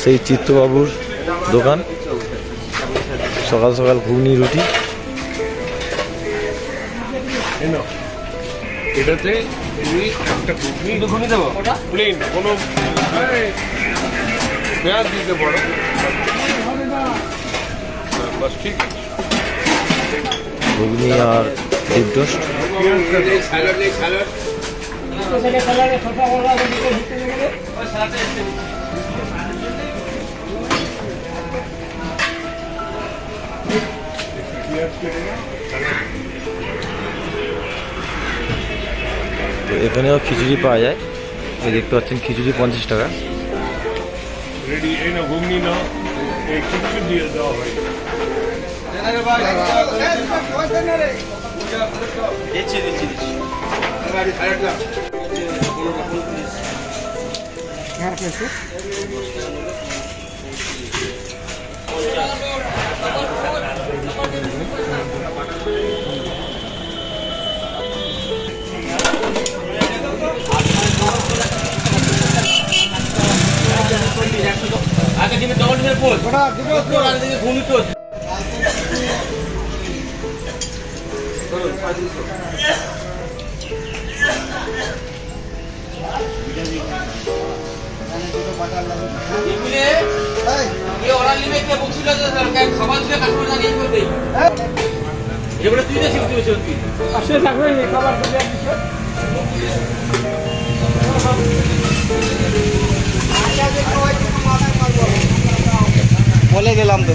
সেই চিত্তবাবুর দোকান, সকাল সকাল ঘুগনি রুটি। এটাতে তুমি একটা ঘুগনি দেবো প্লেন, কোনো পেঁয়াজ দিতে পারো, বাস ঠিক আছে। ঘুগনি আর ডিপ টোস্ট। তো এখানেও খিচুড়ি পাওয়া যায়, এই দেখতে পাচ্ছেন খিচুড়ি 50 টাকা। রেডি এই না ঘুগনি না, এই খিচুড়ি দিয়ে দেওয়া হয়। আগে দিনে ডবল ডিমের পোস্ট ওটা দিবে তো আর দিকে ঘুগনি টোস্ট চলো 500 এগুলো এই অর্ডার নিবে কে বুঝছিল যে খাবার দিয়ে কাস্টমার জানিয়ে করবে এগুলো তুই দেখিস তুই সত্যি আসে থাকবে এই খাবার দিয়ে দিছে বলে গেলাম তো